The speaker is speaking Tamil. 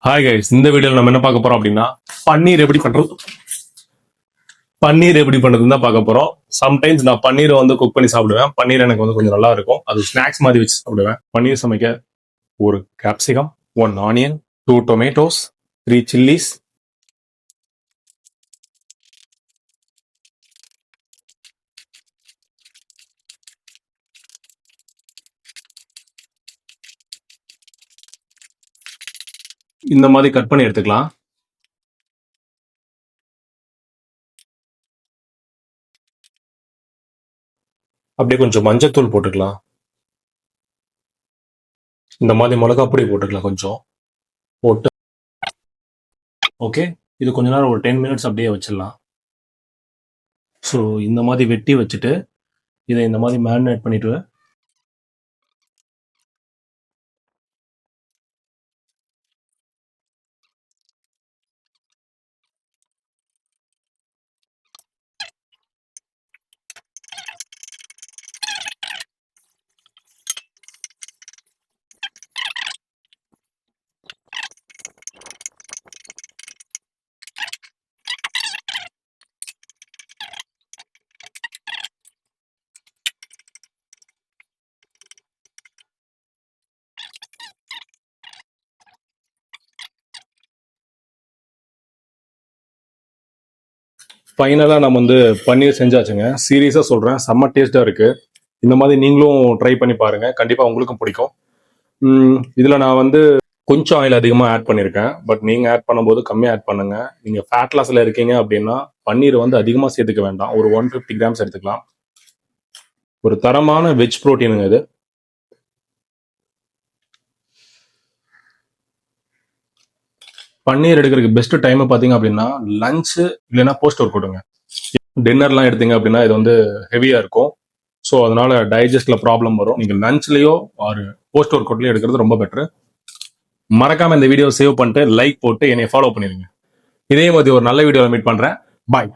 ஹாய் கைஸ், இந்த வீடியோல நம்ம என்ன பார்க்க போறோம் அப்படின்னா பன்னீர் எப்படி பண்றதுன்னு தான் பார்க்க போறோம். சம்டைம்ஸ் நான் பன்னீரை வந்து குக் பண்ணி சாப்பிடுவேன். பன்னீர் எனக்கு வந்து கொஞ்சம் நல்லா இருக்கும். அது ஸ்நாக்ஸ் மாதிரி வச்சு சாப்பிடுவேன். பன்னீர் சமைக்க ஒரு கேப்சிகம், 1 ஆனியன், 2 டொமேட்டோஸ், 3 சில்லிஸ், இந்த மாதிரி கட் பண்ணி எடுத்துக்கலாம். அப்படியே கொஞ்சம் மஞ்சத்தூள் போட்டுக்கலாம். இந்த மாதிரி மிளகாய் பொடி போட்டுக்கலாம் கொஞ்சம் போட்டு. ஓகே, இது கொஞ்ச நேரம் ஒரு 10 மினிட்ஸ் அப்படியே வச்சிடலாம். ஸோ இந்த மாதிரி வெட்டி வச்சுட்டு இதை இந்த மாதிரி மேரினேட் பண்ணிட்டு ஃபைனலாக நம்ம வந்து பன்னீர் செஞ்சாச்சுங்க. சீரியஸாக சொல்கிறேன், செம்ம டேஸ்ட்டாக இருக்குது. இந்த மாதிரி நீங்களும் ட்ரை பண்ணி பாருங்கள், கண்டிப்பாக உங்களுக்கும் பிடிக்கும். இதில் நான் வந்து கொஞ்சம் ஆயில் அதிகமாக ஆட் பண்ணியிருக்கேன். பட் நீங்கள் ஆட் பண்ணும்போது கம்மியாக ஆட் பண்ணுங்கள். நீங்கள் ஃபேட் லாஸில் இருக்கீங்க அப்படின்னா பன்னீர் வந்து அதிகமாக சேர்த்துக்க வேண்டாம். ஒரு 150 கிராம்ஸ் எடுத்துக்கலாம். ஒரு தரமான வெஜ் ப்ரோட்டீனுங்க இது. பன்னீர் எடுக்கிறதுக்கு பெஸ்ட் டைம் பார்த்தீங்க அப்படின்னா லஞ்சு இல்லைன்னா போஸ்ட் ஒர்க் கொடுங்க. டின்னர்லாம் எடுத்தீங்க அப்படின்னா இது வந்து ஹெவியாக இருக்கும். ஸோ அதனால டைஜஸ்ட்ல ப்ராப்ளம் வரும். நீங்கள் லஞ்ச்லேயோ ஒரு போஸ்ட் ஒர்க் அவுட்லேயோ எடுக்கிறது ரொம்ப பெட்ரு. மறக்காம இந்த வீடியோ சேவ் பண்ணிட்டு லைக் போட்டு என்னை ஃபாலோ பண்ணிடுங்க. இதே மாதிரி ஒரு நல்ல வீடியோவில் மீட் பண்ணுறேன். பாய்.